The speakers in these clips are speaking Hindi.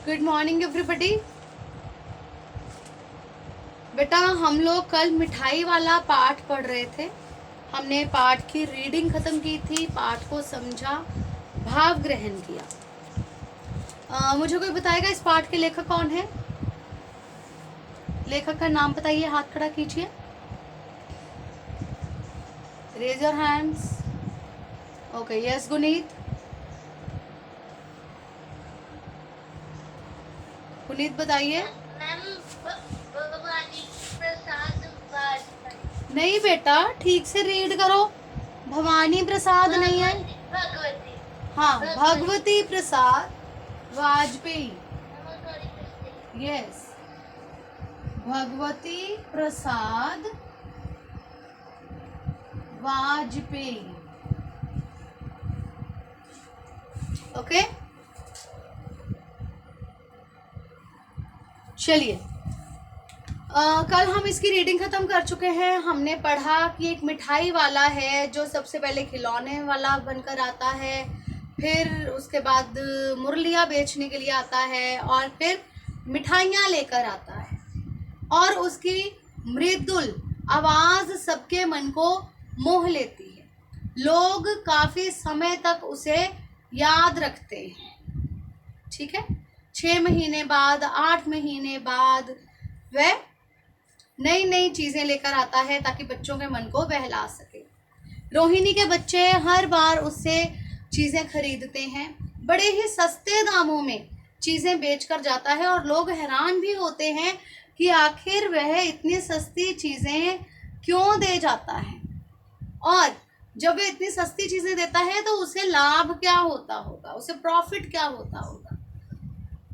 Good morning everybody. बेटा हम लोग कल मिठाई वाला पाठ पढ़ रहे थे। हमने पाठ की रीडिंग खत्म की थी, पाठ को समझा, भाव ग्रहण किया। मुझे कोई बताएगा इस पाठ के लेखक कौन है? लेखक का नाम बताइए, हाथ खड़ा कीजिए, raise your hands. Okay, yes Guneet. Guneet बताइए। नहीं बेटा, ठीक से रीड करो। भवानी प्रसाद नहीं है। भगवती। हाँ, भगवती प्रसाद वाजपेयी। यस, भगवती प्रसाद वाजपेयी। ओके, चलिए। कल हम इसकी रीडिंग खत्म कर चुके हैं। हमने पढ़ा कि एक मिठाई वाला है जो सबसे पहले खिलौने वाला बनकर आता है, फिर उसके बाद मुरलियाँ बेचने के लिए आता है और फिर मिठाइयाँ लेकर आता है और उसकी मृदुल आवाज सबके मन को मोह लेती है। लोग काफी समय तक उसे याद रखते हैं। ठीक है, 6 महीने बाद, 8 महीने बाद वह नई नई चीजें लेकर आता है ताकि बच्चों के मन को बहला सके। रोहिणी के बच्चे हर बार उससे चीजें खरीदते हैं, बड़े ही सस्ते दामों में चीजें बेचकर जाता है और लोग हैरान भी होते हैं कि आखिर वह इतनी सस्ती चीजें क्यों दे जाता है और जब वह इतनी सस्ती चीजें देता है तो उसे लाभ क्या होता होगा, उसे प्रॉफिट क्या होता होगा।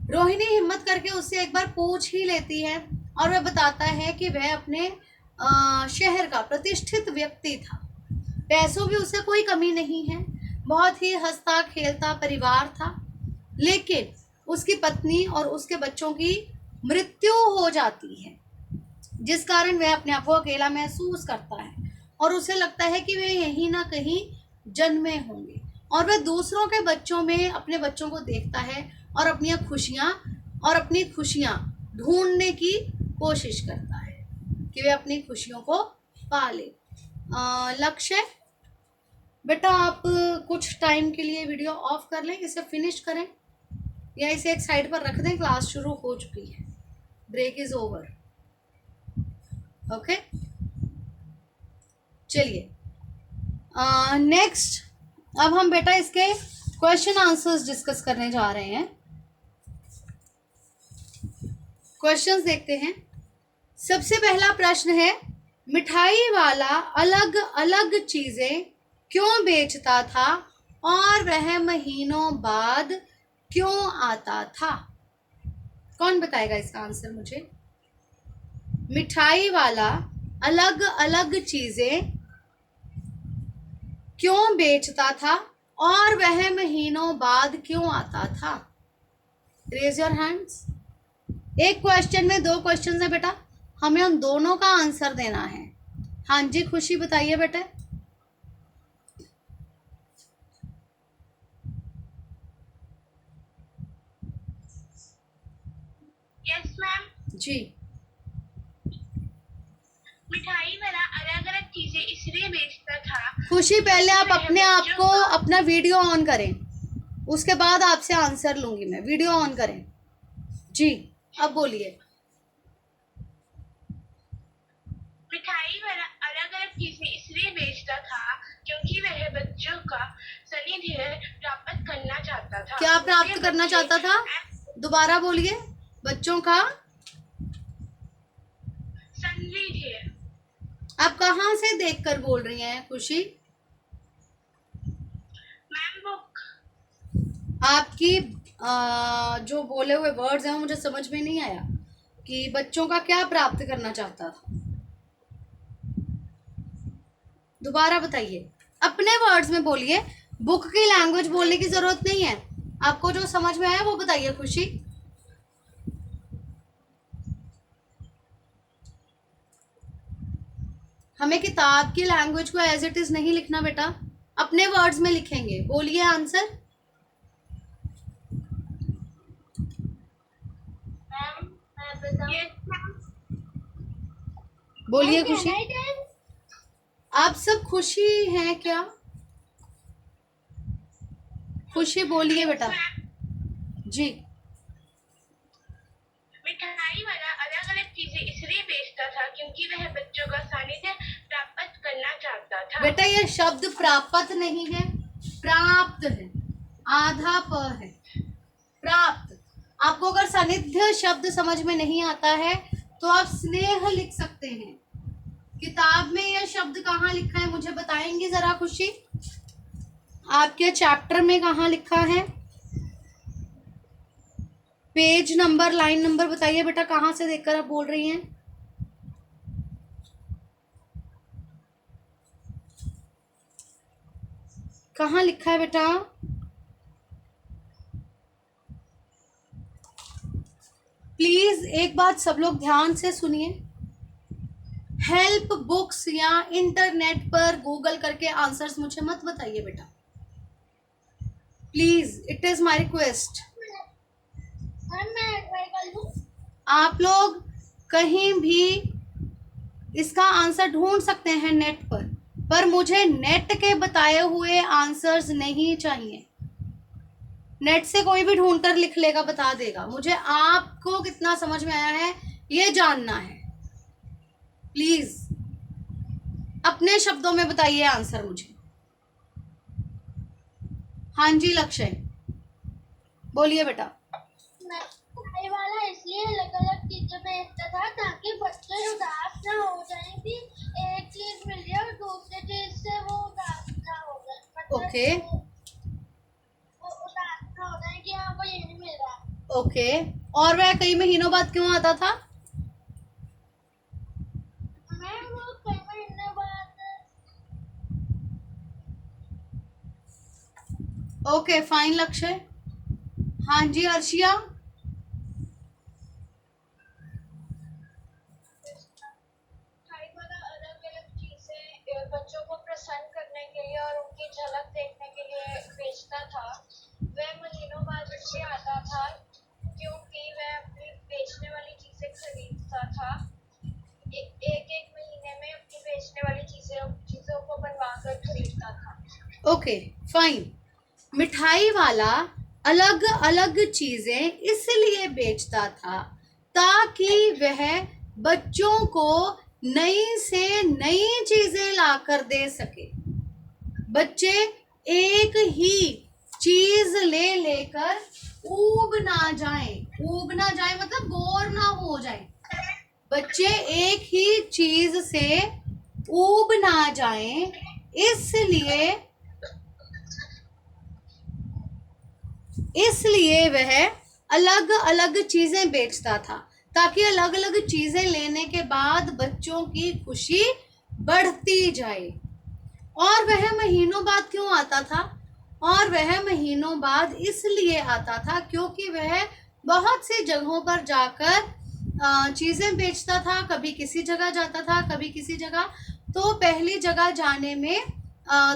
रोहिणी हिम्मत करके उससे एक बार पूछ ही लेती है और वह बताता है कि वह अपने शहर का प्रतिष्ठित व्यक्ति था। पैसों की उसे कोई कमी नहीं है, बहुत ही हंसता खेलता परिवार था, लेकिन उसकी पत्नी और उसके बच्चों की मृत्यु हो जाती है जिस कारण वह अपने आप को अकेला महसूस करता है और उसे लगता है कि वे यहीं ना कहीं जन्मे होंगे और वह दूसरों के बच्चों में अपने बच्चों को देखता है और अपनी खुशियां ढूंढने की कोशिश करता है कि वे अपनी खुशियों को पाले। लक्ष्य बेटा, आप कुछ टाइम के लिए वीडियो ऑफ कर लें, इसे फिनिश करें या इसे एक साइड पर रख दें। क्लास शुरू हो चुकी है, ब्रेक इज ओवर। ओके, चलिए नेक्स्ट। अब हम बेटा इसके क्वेश्चन आंसर्स डिस्कस करने जा रहे हैं। क्वेश्चंस देखते हैं। सबसे पहला प्रश्न है, मिठाई वाला अलग अलग चीजें क्यों बेचता था और वह महीनों बाद क्यों आता था? कौन बताएगा इसका आंसर मुझे? मिठाई वाला अलग अलग चीजें क्यों बेचता था और वह महीनों बाद क्यों आता था? Raise your hands. एक क्वेश्चन में 2 क्वेश्चन है बेटा, हमें उन दोनों का आंसर देना है। हाँ जी, खुशी बताइए बेटा। Yes ma'am. जी, मिठाई वाला अलग अलग चीजें इसलिए बेचता था। खुशी पहले आप अपने आप को अपना वीडियो ऑन करें, उसके बाद आपसे आंसर लूंगी मैं। वीडियो ऑन करें जी, अब बोलिए। मिठाई वाला अलग अलग चीजें इसलिए बेचता था क्योंकि वह बच्चों का सानिध्य प्राप्त करना चाहता था। क्या प्राप्त करना चाहता था? दोबारा बोलिए। बच्चों का सानिध्य। आप कहाँ से देखकर बोल रही हैं खुशी? Ma'am book. आपकी जो बोले हुए वर्ड्स हैं वो मुझे समझ में नहीं आया कि बच्चों का क्या प्राप्त करना चाहता था। दोबारा बताइए, अपने वर्ड्स में बोलिए, बुक की लैंग्वेज बोलने की जरूरत नहीं है। आपको जो समझ में आया वो बताइए खुशी। हमें किताब की लैंग्वेज को एज इट इज नहीं लिखना बेटा, अपने वर्ड्स में लिखेंगे। बोलिए आंसर। Yes, ma'am. बोलिए खुशी, आप सब खुशी हैं क्या? खुशी बोलिए बेटा। जी। मिठाई वाला अलग अलग चीजें इसलिए बेचता था क्योंकि वह बच्चों का सानिध्य प्राप्त करना चाहता था। बेटा ये शब्द प्राप्त नहीं है, प्राप्त है, आधा प है, प्राप्त। आपको अगर सानिध्य शब्द समझ में नहीं आता है तो आप स्नेह लिख सकते हैं। किताब में यह शब्द कहाँ लिखा है मुझे बताएंगे जरा खुशी? आपके चैप्टर में कहाँ लिखा है? पेज नंबर, लाइन नंबर बताइए बेटा, कहाँ से देखकर आप बोल रही हैं? कहाँ लिखा है बेटा? प्लीज एक बात सब लोग ध्यान से सुनिए। हेल्प बुक्स या इंटरनेट पर गूगल करके आंसर्स मुझे मत बताइए बेटा, please, it is my request. आप लोग कहीं भी इसका आंसर ढूंढ सकते हैं नेट पर मुझे नेट के बताए हुए आंसर्स नहीं चाहिए। नेट से कोई भी ढूंढ कर लिख लेगा, बता देगा, मुझे आपको कितना समझ में आया है ये जानना है। प्लीज अपने शब्दों में बताइए आंसर मुझे। हाँ जी लक्ष्य, बोलिए बेटा। मिठाई वाला इसलिए अलग अलग चीजें बेचता था ताकि बच्चे उदास ना हो जाए कि एक चीज मिल रही है और दूसरी चीज से वो उदास ना हो जाए। ओके वो उदास ना हो जाए कि हाँ वो ये नहीं मिल रहा। ओके, और वह कई महीनों बाद क्यों आता था? मैं वो कई महीने बाद। ओके फाइन लक्ष्य। हाँ जी अर्शिया। मिठाई वाला अलग अलग चीजें बच्चों को प्रसन्न करने के लिए और उनकी झलक देखने के लिए बेचता था। वह महीनों बाद इसलिए आता था क्योंकि वह अपनी बेचने वाली चीजें खरीदता था। एक एक महीने में अपनी बेचने वाली चीजों को बनवा कर खरीदता था। Okay fine. मिठाई वाला अलग अलग चीजें इसलिए बेचता था ताकि वह बच्चों को नई से नई चीजें लाकर दे सके। बच्चे एक ही चीज ले लेकर ऊब ना जाए, ऊब ना जाए मतलब बोर ना हो जाए। बच्चे एक ही चीज से ऊब ना जाए, इसलिए वह अलग अलग चीजें बेचता था ताकि अलग अलग चीजें लेने के बाद बच्चों की खुशी बढ़ती जाए। और वह महीनों बाद क्यों आता था? और वह महीनों बाद इसलिए आता था क्योंकि वह बहुत सी जगहों पर जाकर चीजें बेचता था। कभी किसी जगह जाता था, कभी किसी जगह। तो पहली जगह जाने में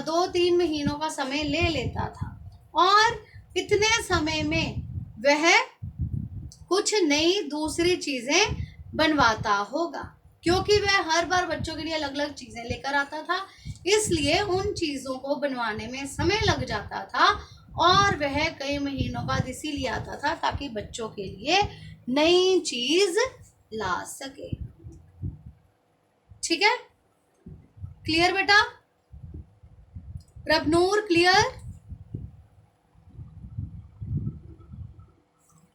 2-3 महीनों का समय ले लेता था और इतने समय में वह कुछ नई दूसरी चीजें बनवाता होगा। क्योंकि वह हर बार बच्चों के लिए अलग अलग चीजें लेकर आता था, इसलिए उन चीजों को बनवाने में समय लग जाता था और वह कई महीनों बाद इसीलिए आता था ताकि बच्चों के लिए नई चीज ला सके। ठीक है, क्लियर बेटा? प्रभनूर क्लियर?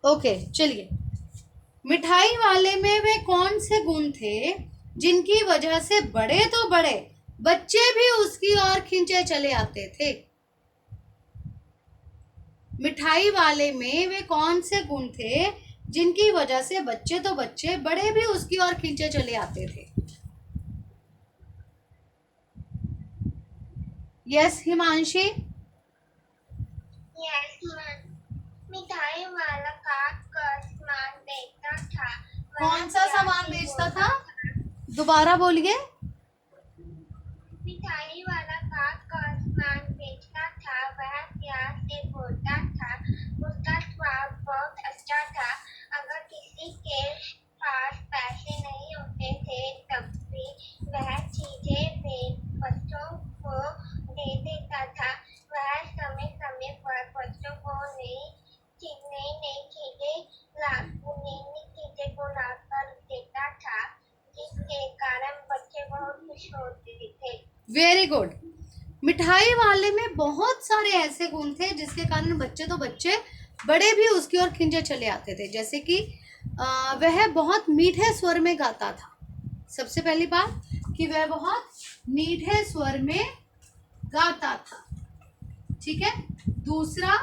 ओके चलिए। मिठाई वाले में वे कौन से गुण थे जिनकी वजह से बड़े तो बड़े, बच्चे भी उसकी ओर खींचे चले आते थे? मिठाई वाले में वे कौन से गुण थे जिनकी वजह से बच्चे तो बच्चे, बड़े भी उसकी ओर खींचे चले आते थे? यस हिमांशी। यस मिठाई वाला काट कर सामान बेचता था। कौन सा सामान बेचता था? दोबारा बोलिए। मिठाई वाला काट कर सामान बेचता था। वह प्यार से बोलता था। उसका स्वाद बहुत अच्छा था। अगर किसी के वेरी गुड। मिठाई वाले में बहुत सारे ऐसे गुण थे जिसके कारण बच्चे तो बच्चे, बड़े भी उसकी ओर खिंचे चले आते थे। जैसे कि वह बहुत मीठे स्वर में गाता था। सबसे पहली बात कि वह बहुत मीठे स्वर में गाता था, ठीक है। दूसरा,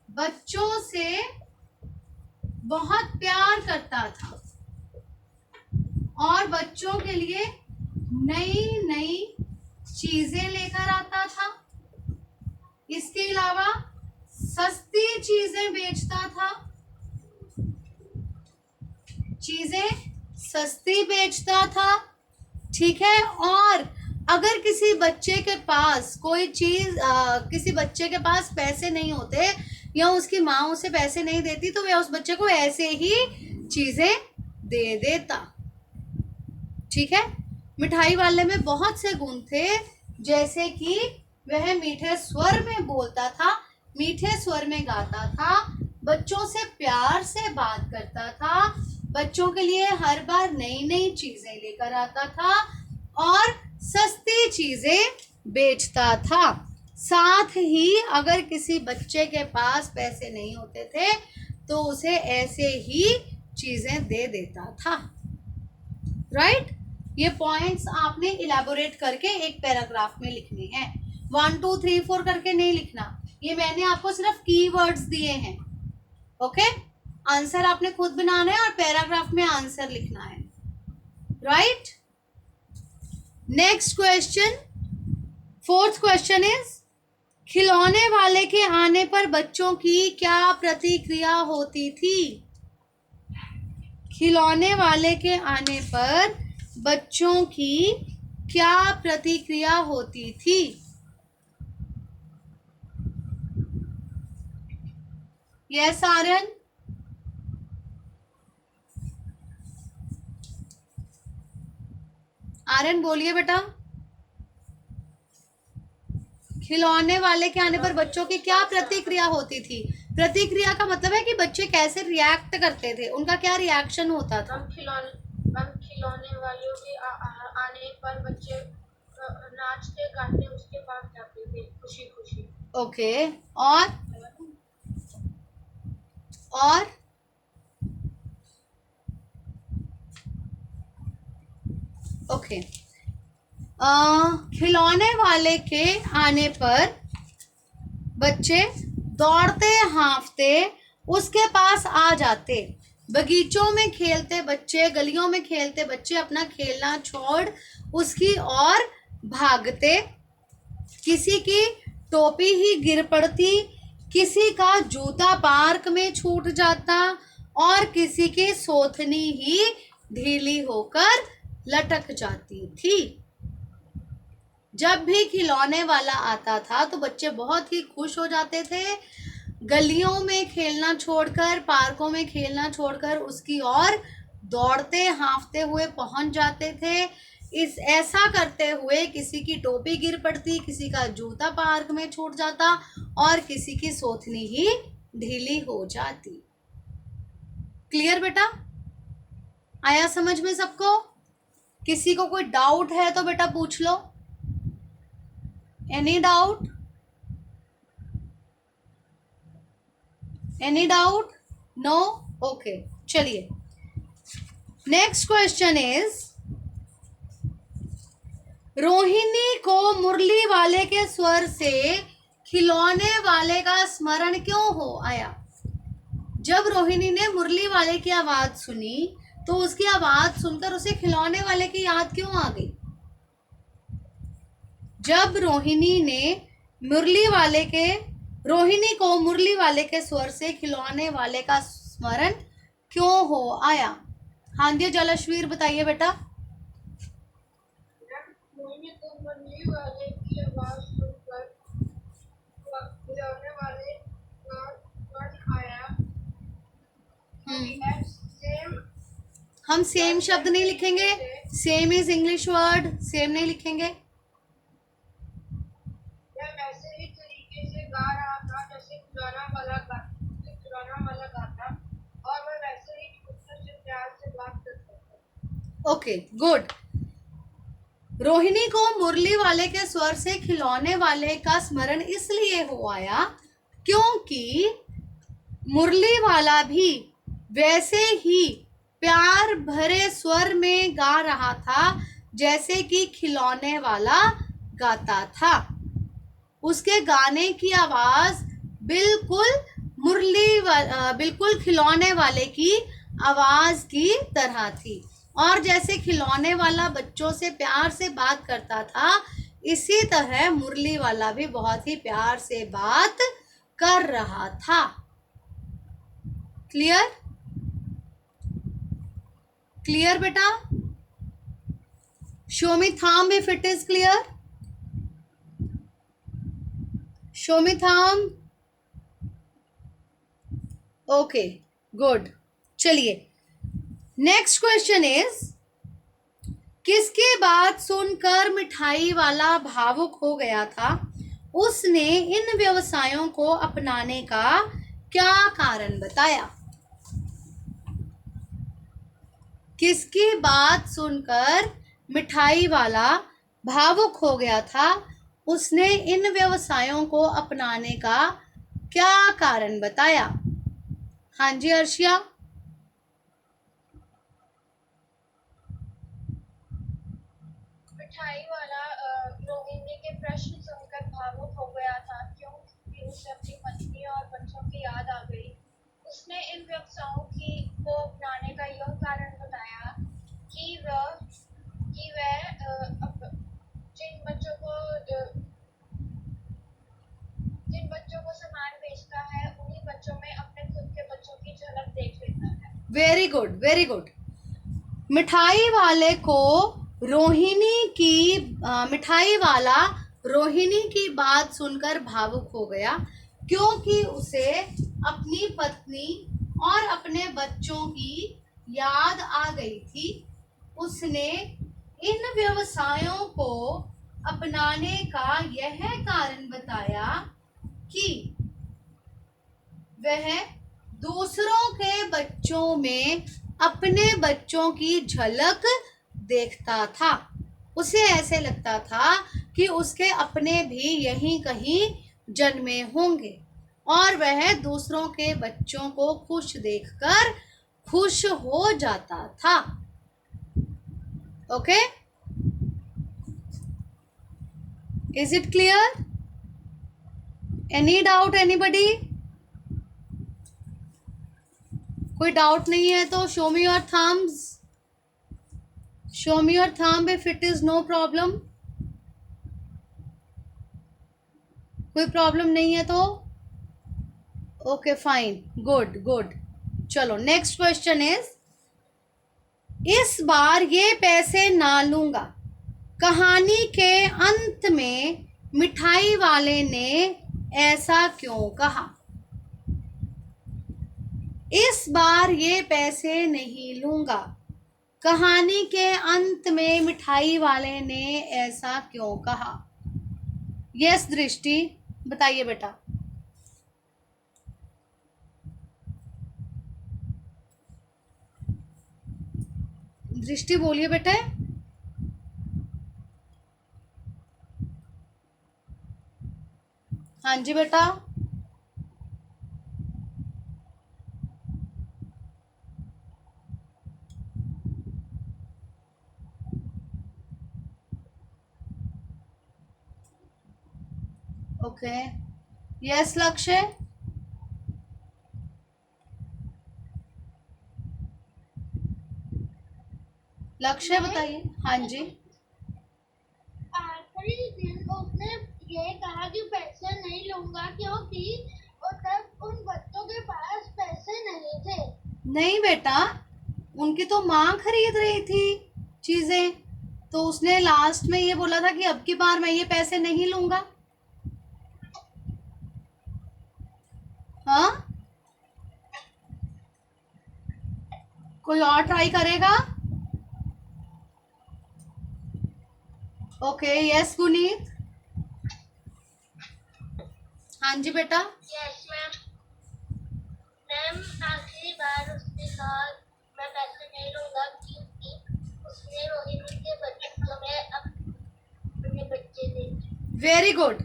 बच्चों से बहुत प्यार करता था और बच्चों के लिए नई नई चीजें लेकर आता था। इसके अलावा सस्ती चीजें बेचता था, चीजें सस्ती बेचता था, ठीक है। और अगर किसी बच्चे के पास कोई चीज, किसी बच्चे के पास पैसे नहीं होते या उसकी माँ उसे पैसे नहीं देती तो वह उस बच्चे को ऐसे ही चीजें दे देता, ठीक है। मिठाई वाले में बहुत से गुण थे, जैसे कि वह मीठे स्वर में बोलता था, मीठे स्वर में गाता था, बच्चों से प्यार से बात करता था, बच्चों के लिए हर बार नई नई चीजें लेकर आता था और सस्ती चीजें बेचता था। साथ ही अगर किसी बच्चे के पास पैसे नहीं होते थे तो उसे ऐसे ही चीजें दे देता था, राइट। ये पॉइंट्स आपने इलेबोरेट करके एक पैराग्राफ में लिखने हैं। 1 2 3 4 करके नहीं लिखना, ये मैंने आपको सिर्फ कीवर्ड्स दिए हैं, ओके। आंसर आपने खुद बनाना है और पैराग्राफ में आंसर लिखना है, right. Next question, 4th question is, खिलौने वाले के आने पर बच्चों की क्या प्रतिक्रिया होती थी? खिलौने वाले के आने पर बच्चों की क्या प्रतिक्रिया होती थी? यस आर्यन, आर्यन बोलिए बेटा। खिलौने वाले के आने पर बच्चों की क्या प्रतिक्रिया होती थी? प्रतिक्रिया का मतलब है कि बच्चे कैसे रिएक्ट करते थे, उनका क्या रिएक्शन होता था। खिलौने वालों के आने पर बच्चे नाचते गाते उसके पास जाते थे खुशी खुशी। ओके, और ओके, खिलौने वाले के आने पर बच्चे दौड़ते हाँफते उसके पास आ जाते। बगीचों में खेलते बच्चे, गलियों में खेलते बच्चे अपना खेलना छोड़ उसकी ओर भागते। किसी की टोपी ही गिर पड़ती, किसी का जूता पार्क में छूट जाता और किसी की सोथनी ही ढीली होकर लटक जाती थी। जब भी खिलौने वाला आता था तो बच्चे बहुत ही खुश हो जाते थे। गलियों में खेलना छोड़कर, पार्कों में खेलना छोड़कर उसकी ओर दौड़ते हाँफते हुए पहुंच जाते थे। ऐसा करते हुए किसी की टोपी गिर पड़ती, किसी का जूता पार्क में छूट जाता और किसी की सोथनी ही ढीली हो जाती। क्लियर बेटा? आया समझ में सबको? किसी को कोई डाउट है तो बेटा पूछ लो। Any doubt? Any doubt? No? Okay, चलिए नेक्स्ट क्वेश्चन इज, रोहिणी को मुरली वाले के स्वर से खिलौने वाले का स्मरण क्यों हो आया? जब रोहिणी ने मुरली वाले की आवाज सुनी तो उसकी आवाज सुनकर उसे खिलौने वाले की याद क्यों आ गई? जब रोहिणी को मुरली वाले के स्वर से खिलौने वाले का स्मरण क्यों हो आया? हांदिया जलश्वीर बताइए बेटा। रोहिणी को मुरली वाले की आवाज सुनकर खिलौने वाले का स्मरण आया। हम सेम शब्द नहीं लिखेंगे, same is English word, same नहीं लिखेंगे। वैसे ही तरीके से गा रहा था जैसे खिलौना वाला गाता और वह वैसे ही बच्चों से प्यार से बात करता था। Okay, good. रोहिणी को मुरली वाले के स्वर से खिलौने वाले का स्मरण इसलिए हो आया क्योंकि मुरली वाला भी वैसे ही प्यार भरे स्वर में गा रहा था जैसे कि खिलौने वाला गाता था। उसके गाने की आवाज बिल्कुल खिलौने वाले की आवाज की तरह थी। और जैसे खिलौने वाला बच्चों से प्यार से बात करता था, इसी तरह मुरली वाला भी बहुत ही प्यार से बात कर रहा था। क्लियर? क्लियर बेटा? Show me thumb if it is clear. Show me thumb. Okay, good. चलिए, नेक्स्ट क्वेश्चन इज, किसकी बात सुनकर मिठाई वाला भावुक हो गया था? उसने इन व्यवसायों को अपनाने का क्या कारण बताया? किसकी बात सुनकर मिठाई वाला भावुक हो गया था? उसने इन व्यवसायों को अपनाने का क्या कारण बताया? हाँ जी अर्शिया। मिठाई वाला रोहिणी के प्रश्न सुनकर भावुक हो गया था क्योंकि उसे अपनी पत्नी और बच्चों की याद आ गई। उसने इन व्यवसायों को अपनाने का यह कारण बताया कि वह जिन बच्चों को सामान बेचता है उन्हीं बच्चों में अपने खुद के बच्चों की झलक देख लेता है। Very good, very good. मिठाई वाला रोहिणी की बात सुनकर भावुक हो गया क्योंकि उसे अपनी पत्नी और अपने बच्चों की याद आ गई थी। उसने इन व्यवसायों को अपनाने का यह कारण बताया कि वह दूसरों के बच्चों में अपने बच्चों की झलक देखता था। उसे ऐसे लगता था कि उसके अपने भी यहीं कहीं जन्मे होंगे और वह दूसरों के बच्चों को खुश देखकर खुश हो जाता था। Okay, is it clear? Any doubt anybody? कोई डाउट नहीं है तो show me your thumbs. Show me your thumb if it is no problem. कोई प्रॉब्लम नहीं है तो ओके, फाइन, गुड गुड। चलो, नेक्स्ट क्वेश्चन इज, इस बार ये पैसे ना लूंगा। कहानी के अंत में मिठाई वाले ने ऐसा क्यों कहा? इस बार ये पैसे नहीं लूंगा। कहानी के अंत में मिठाई वाले ने ऐसा क्यों कहा? यस दृष्टि, बताइए बेटा। दृष्टि बोलिए बेटा। हाँ जी बेटा। ओके, यस लक्ष्य। लक्ष्य बताइए। हाँ जी। आखिरी दिन उसने ये कहा कि पैसे नहीं लूंगा क्योंकि तब उन बच्चों के पास पैसे नहीं थे। नहीं बेटा, उनकी तो माँ खरीद रही थी चीजें, तो उसने लास्ट में ये बोला था कि अब की बार मैं ये पैसे नहीं लूंगा। हाँ, कोई और ट्राई करेगा? Okay, yes Guneet. हाँ जी बेटा। Yes ma'am. मैम आखिरी बार उसने कहा मैं पैसे नहीं लूंगा क्योंकि उसने रोहिणी के बच्चों में वेरी गुड।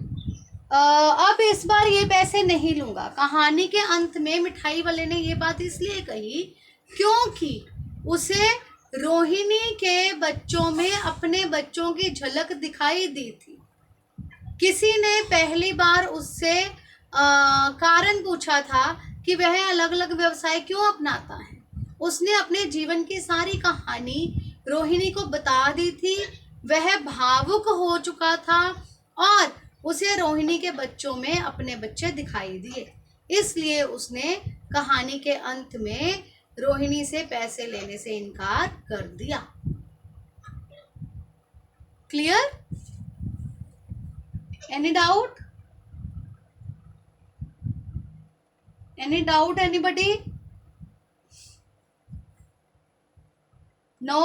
अब इस बार ये पैसे नहीं लूंगा। कहानी के अंत में मिठाई वाले ने ये बात इसलिए कही क्योंकि उसे रोहिणी के बच्चों में अपने बच्चों की झलक दिखाई दी थी। किसी ने पहली बार उससे कारण पूछा था कि वह अलग अलग व्यवसाय क्यों अपनाता है। उसने अपने जीवन की सारी कहानी रोहिणी को बता दी थी। वह भावुक हो चुका था और उसे रोहिणी के बच्चों में अपने बच्चे दिखाई दिए, इसलिए उसने कहानी के अंत में रोहिणी से पैसे लेने से इनकार कर दिया। Clear? Any doubt? Any doubt anybody? No?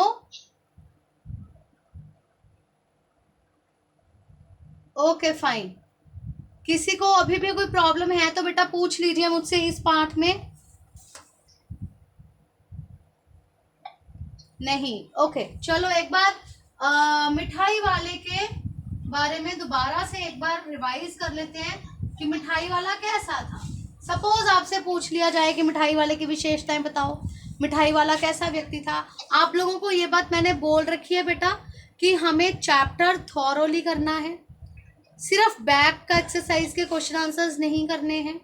Okay fine. किसी को अभी भी कोई प्रॉब्लम है तो बेटा पूछ लीजिए मुझसे इस पार्ट में। नहीं? ओके चलो एक बार मिठाई वाले के बारे में दोबारा से एक बार रिवाइज कर लेते हैं कि मिठाई वाला कैसा था। सपोज आपसे पूछ लिया जाए कि मिठाई वाले की विशेषताएं बताओ, मिठाई वाला कैसा व्यक्ति था। आप लोगों को ये बात मैंने बोल रखी है बेटा कि हमें चैप्टर थॉरोली करना है, सिर्फ बैक का एक्सरसाइज के क्वेश्चन आंसर्स नहीं करने हैं।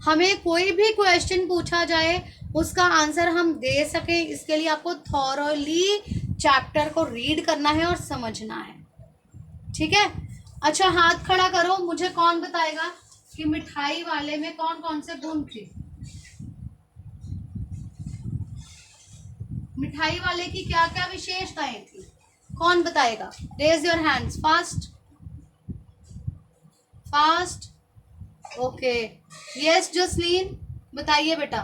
हमें कोई भी क्वेश्चन पूछा जाए उसका आंसर हम दे सके, इसके लिए आपको थॉरोली चैप्टर को रीड करना है और समझना है। ठीक है? अच्छा हाथ खड़ा करो, मुझे कौन बताएगा कि मिठाई वाले में कौन कौन से गुण थे। मिठाई वाले की क्या क्या विशेषताएं थी, कौन बताएगा? Raise your hands fast fast. Okay yes Jasleen बताइए बेटा।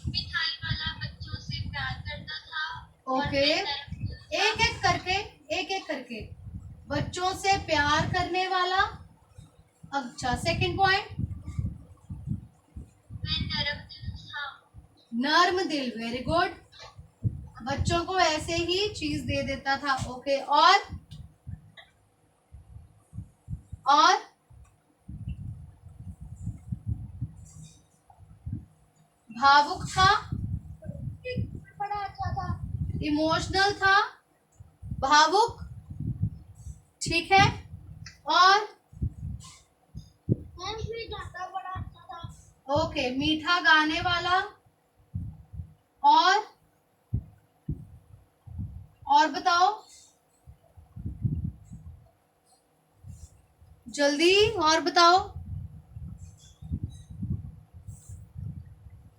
मिठाई वाला बच्चों से प्यार करता था। ओके एक एक करके बच्चों से प्यार करने वाला। अच्छा सेकंड पॉइंट? नरम दिल था। नर्म दिल, वेरी गुड। बच्चों को ऐसे ही चीज दे देता था। ओके और भावुक था, बड़ा अच्छा था। इमोशनल था, भावुक, ठीक है। और भी गाता बड़ा अच्छा था। ओके मीठा गाने वाला। और बताओ जल्दी, और बताओ।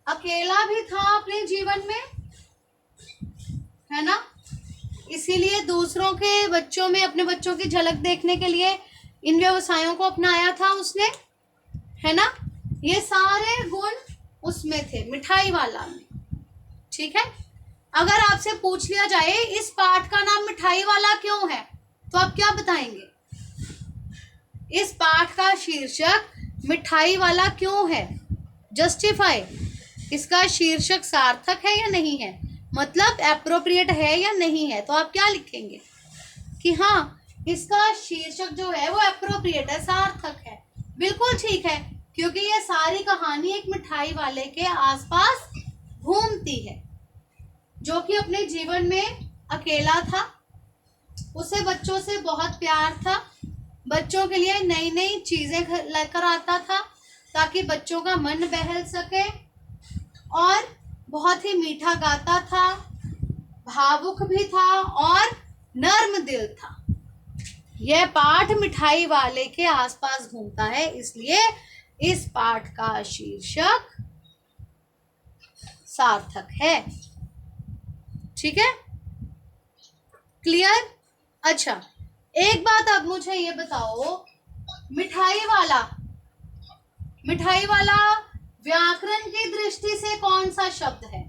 अकेला भी था अपने जीवन में, है ना, इसीलिए दूसरों के बच्चों में अपने बच्चों की झलक देखने के लिए इन व्यवसायों को अपनाया था उसने, है ना। ये सारे गुण उसमें थे मिठाई वाला में, ठीक है। अगर आपसे पूछ लिया जाए इस पाठ का नाम मिठाई वाला क्यों है, तो आप क्या बताएंगे? इस पाठ का शीर्षक मिठाई वाला क्यों है? जस्टिफाई। इसका शीर्षक सार्थक है या नहीं है, मतलब एप्रोप्रिएट है या नहीं है, तो आप क्या लिखेंगे कि हाँ इसका शीर्षक जो है वो एप्रोप्रिएट है, सार्थक है। बिल्कुल ठीक है, क्योंकि ये सारी कहानी एक मिठाई वाले के आसपास घूमती है, जो कि अपने जीवन में अकेला था, उसे बच्चों से बहुत प्यार था, बच्चों के लिए नई नई चीजें लेकर आता था ताकि बच्चों का मन बहल सके, और बहुत ही मीठा गाता था, भावुक भी था और नर्म दिल था। यह पाठ मिठाई वाले के आसपास घूमता है, इसलिए इस पाठ का शीर्षक सार्थक है। ठीक है, क्लियर? अच्छा एक बात अब मुझे ये बताओ, मिठाई वाला व्याकरण की दृष्टि से कौन सा शब्द है?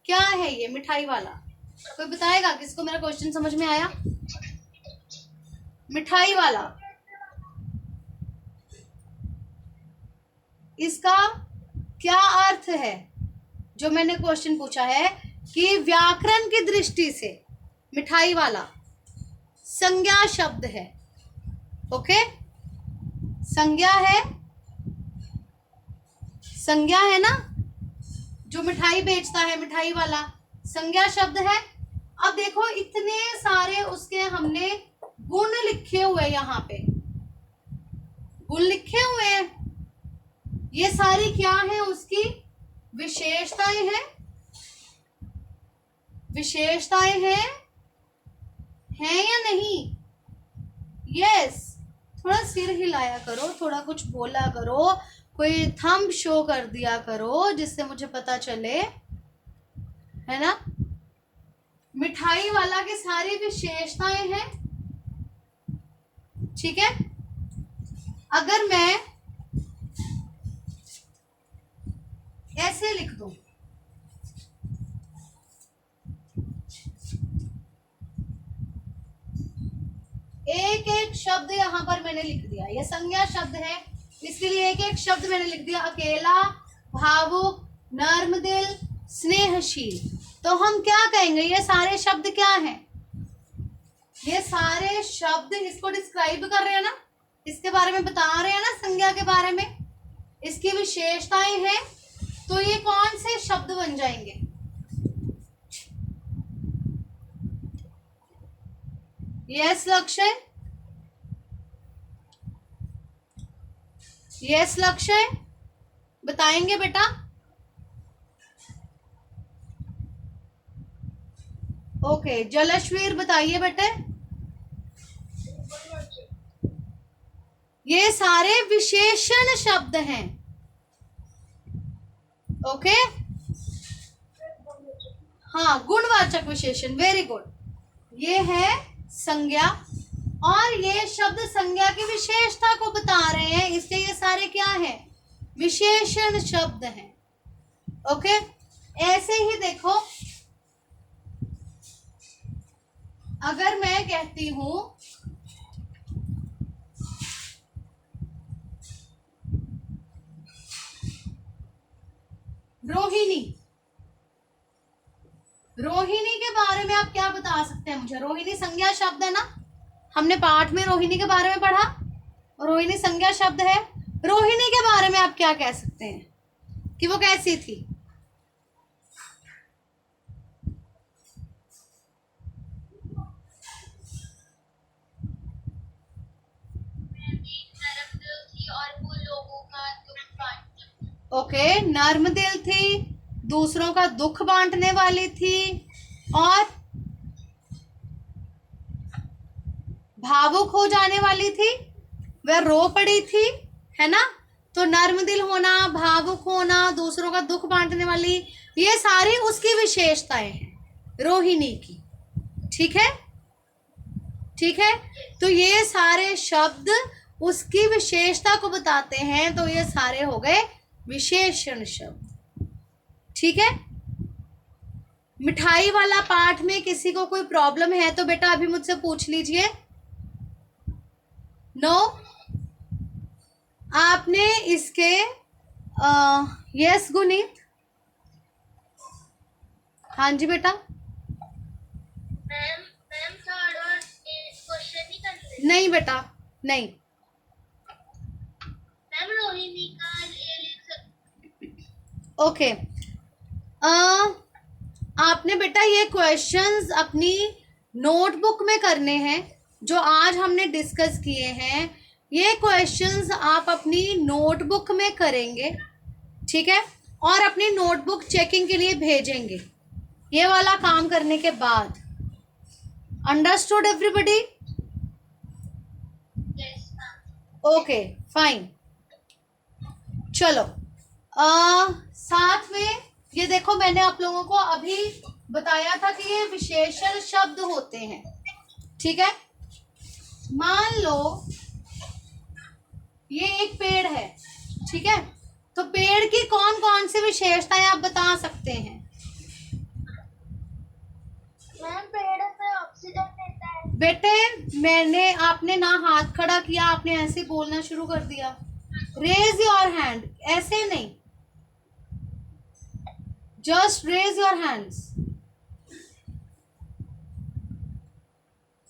क्या है ये मिठाई वाला? कोई बताएगा किसको मेरा क्वेश्चन समझ में आया? मिठाई वाला, इसका क्या अर्थ है? जो मैंने क्वेश्चन पूछा है कि व्याकरण की दृष्टि से मिठाई वाला संज्ञा शब्द है। ओके, संज्ञा है, संज्ञा है ना, जो मिठाई बेचता है मिठाई वाला संज्ञा शब्द है। अब देखो इतने सारे उसके हमने गुण लिखे हुए, यहाँ पे गुण लिखे हुए हैं। ये सारी क्या है, उसकी विशेषताएं हैं, विशेषताएं हैं, हैं या नहीं? यस। थोड़ा सिर हिलाया करो, थोड़ा कुछ बोला करो, कोई थंब शो कर दिया करो जिससे मुझे पता चले, है ना। मिठाई वाला की सारी विशेषताएं हैं, ठीक है। अगर मैं ऐसे लिख दूं, एक एक शब्द यहां पर मैंने लिख दिया, ये संज्ञा शब्द है, इसके लिए एक एक शब्द मैंने लिख दिया, अकेला, भावुक, नर्मदिल, स्नेहशील। तो हम क्या कहेंगे, ये सारे शब्द क्या हैं? ये सारे शब्द इसको डिस्क्राइब कर रहे हैं ना, इसके बारे में बता रहे हैं ना, संज्ञा के बारे में, इसकी विशेषताएं हैं। तो ये कौन से शब्द बन जाएंगे? यस लक्ष्य, यस लक्ष्य, बताएंगे बेटा? ओके, जलश्वीर बताइए बेटे। ये सारे विशेषण शब्द हैं। ओके, हाँ, गुणवाचक विशेषण, वेरी गुड। ये है संज्ञा, और ये शब्द संज्ञा की विशेषता को बता रहे हैं, इसलिए ये सारे क्या हैं? विशेषण शब्द हैं। ओके, ऐसे ही देखो, अगर मैं कहती हूं रोहिणी, रोहिणी के बारे में आप क्या बता सकते हैं मुझे? रोहिणी संज्ञा शब्द है ना, हमने पाठ में रोहिणी के बारे में पढ़ा, रोहिणी संज्ञा शब्द है। रोहिणी के बारे में आप क्या कह सकते हैं कि वो कैसी थी? ओके, नर्मदिल थी, दूसरों का दुख बांटने वाली थी, और भावुक हो जाने वाली थी, वह रो पड़ी थी, है ना। तो नर्मदिल होना, भावुक होना, दूसरों का दुख बांटने वाली, ये सारी उसकी विशेषताएं हैं रोहिणी की, ठीक है, ठीक है। तो ये सारे शब्द उसकी विशेषता को बताते हैं, तो ये सारे हो गए विशेषण शब्द, ठीक है। मिठाई वाला पाठ में किसी को कोई प्रॉब्लम है तो बेटा अभी मुझसे पूछ लीजिए। नो, आपने इसके यस गुनीत, हाँ जी बेटा। मैम थर्ड और क्वेश्चन ही कर नहीं बेटा, नहीं। मैम रोहिणी का ये लिख सकते। ओके, आपने बेटा ये क्वेश्चंस अपनी नोटबुक में करने हैं, जो आज हमने डिस्कस किए हैं। ये क्वेश्चंस आप अपनी नोटबुक में करेंगे, ठीक है, और अपनी नोटबुक चेकिंग के लिए भेजेंगे ये वाला काम करने के बाद। Understood everybody? Okay, fine. चलो, साथ में ये देखो, मैंने आप लोगों को अभी बताया था कि ये विशेषण शब्द होते हैं, ठीक है। मान लो ये एक पेड़ है, ठीक है, तो पेड़ की कौन कौन सी विशेषताएं आप बता सकते हैं? मैम पेड़ से ऑक्सीजन देता है। बेटे मैंने, आपने ना हाथ खड़ा किया, आपने ऐसे बोलना शुरू कर दिया। रेज योर हैंड, ऐसे नहीं, just raise your hands.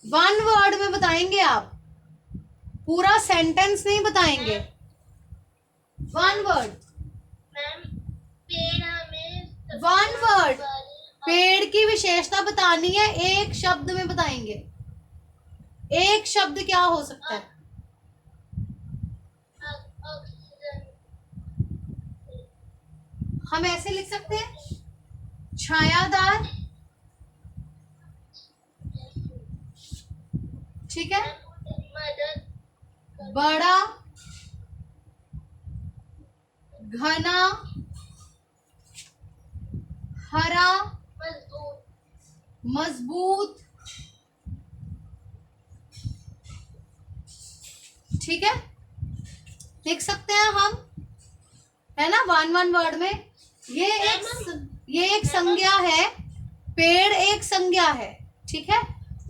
One word में बताएंगे आप, पूरा सेंटेंस नहीं बताएंगे, वन वर्ड। मैम पेड़ हमें वन वर्ड, पेड़ की विशेषता बतानी है, एक शब्द में बताएंगे। एक शब्द क्या हो सकता है? ऑक्सीजन। हम ऐसे लिख सकते हैं, छायादार, ठीक है, मदद। बड़ा, घना, हरा, मजबूत। मजबूत, ठीक है, लिख सकते हैं हम, है ना, वन वर्ड में। ये एक संज्ञा है, पेड़ एक संज्ञा है, ठीक है,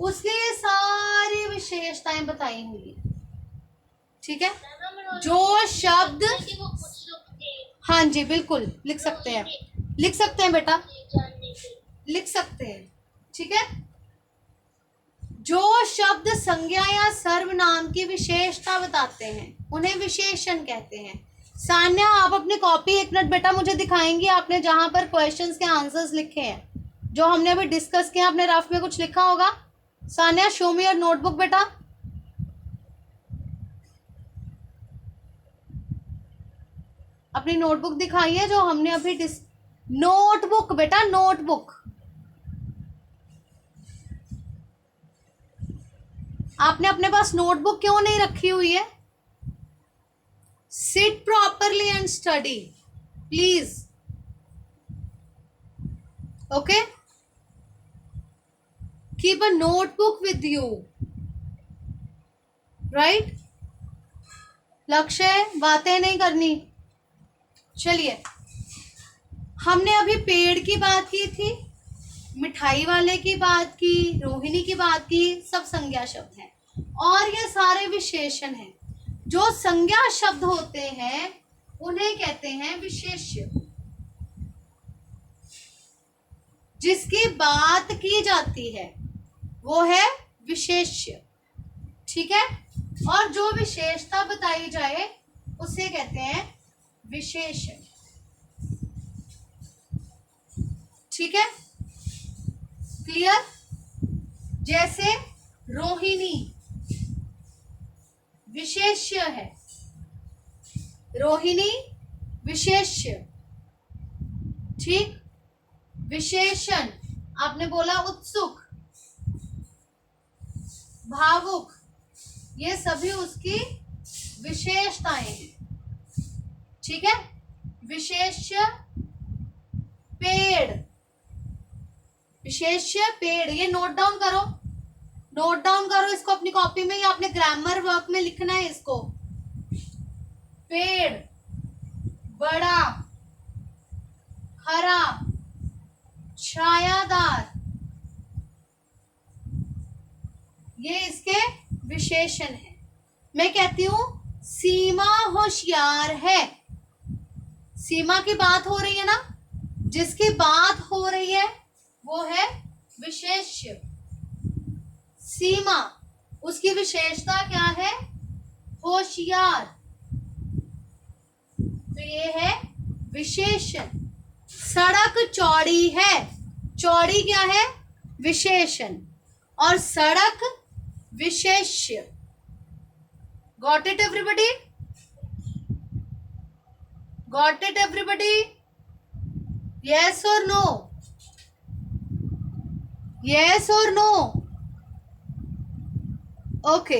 उसकी ये सारी विशेषताएं बताई हुई है, ठीक है। जो शब्द, हाँ जी बिल्कुल लिख सकते हैं, लिख सकते हैं बेटा, लिख सकते हैं, ठीक है। जो शब्द संज्ञा या सर्वनाम की विशेषता बताते हैं उन्हें विशेषण कहते हैं। सान्या, आप अपनी कॉपी एक मिनट बेटा मुझे दिखाएंगी, आपने जहां पर क्वेश्चंस के आंसर्स लिखे हैं, जो हमने अभी डिस्कस किया, आपने रफ में कुछ लिखा होगा। Sanya, show me your notebook बेटा। अपनी नोटबुक दिखाइए जो हमने अभी नोटबुक बेटा, नोटबुक। आपने अपने पास नोटबुक क्यों नहीं रखी हुई है? Seat properly and study please, okay. Keep a notebook with you, right. लक्ष्य, बातें नहीं करनी। चलिए, हमने अभी पेड़ की बात की थी, मिठाई वाले की बात की, रोहिणी की बात की, सब संज्ञा शब्द हैं, और ये सारे विशेषण हैं। जो संज्ञा शब्द होते हैं उन्हें कहते हैं विशेष्य, जिसकी बात की जाती है वो है विशेष्य, ठीक है। और जो विशेषता बताई जाए उसे कहते हैं विशेषण, ठीक है, क्लियर। जैसे रोहिणी विशेष्य है, रोहिणी विशेष्य, ठीक। विशेषण, आपने बोला उत्सुक, भावुक, ये सभी उसकी विशेषताएं हैं, ठीक है। विशेष्य पेड़, विशेष्य पेड़, ये नोट डाउन करो, नोट डाउन करो इसको अपनी कॉपी में, या अपने ग्रामर वर्क में लिखना है इसको। पेड़, बड़ा, हरा, छायादार, ये इसके विशेषण हैं। मैं कहती हूं सीमा होशियार है, सीमा की बात हो रही है ना, जिसकी बात हो रही है वो है विशेष्य। सीमा, उसकी विशेषता क्या है? होशियार, तो ये है विशेषण। सड़क चौड़ी है, चौड़ी क्या है? विशेषण, और सड़क विशेष्य। Got it everybody? Got it everybody? Yes और नो? यस और नो? ओके,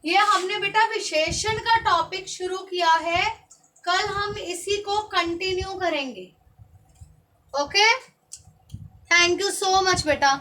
ये हमने बेटा विशेषण का टॉपिक शुरू किया है, कल हम इसी को कंटिन्यू करेंगे। Okay, thank you so much बेटा।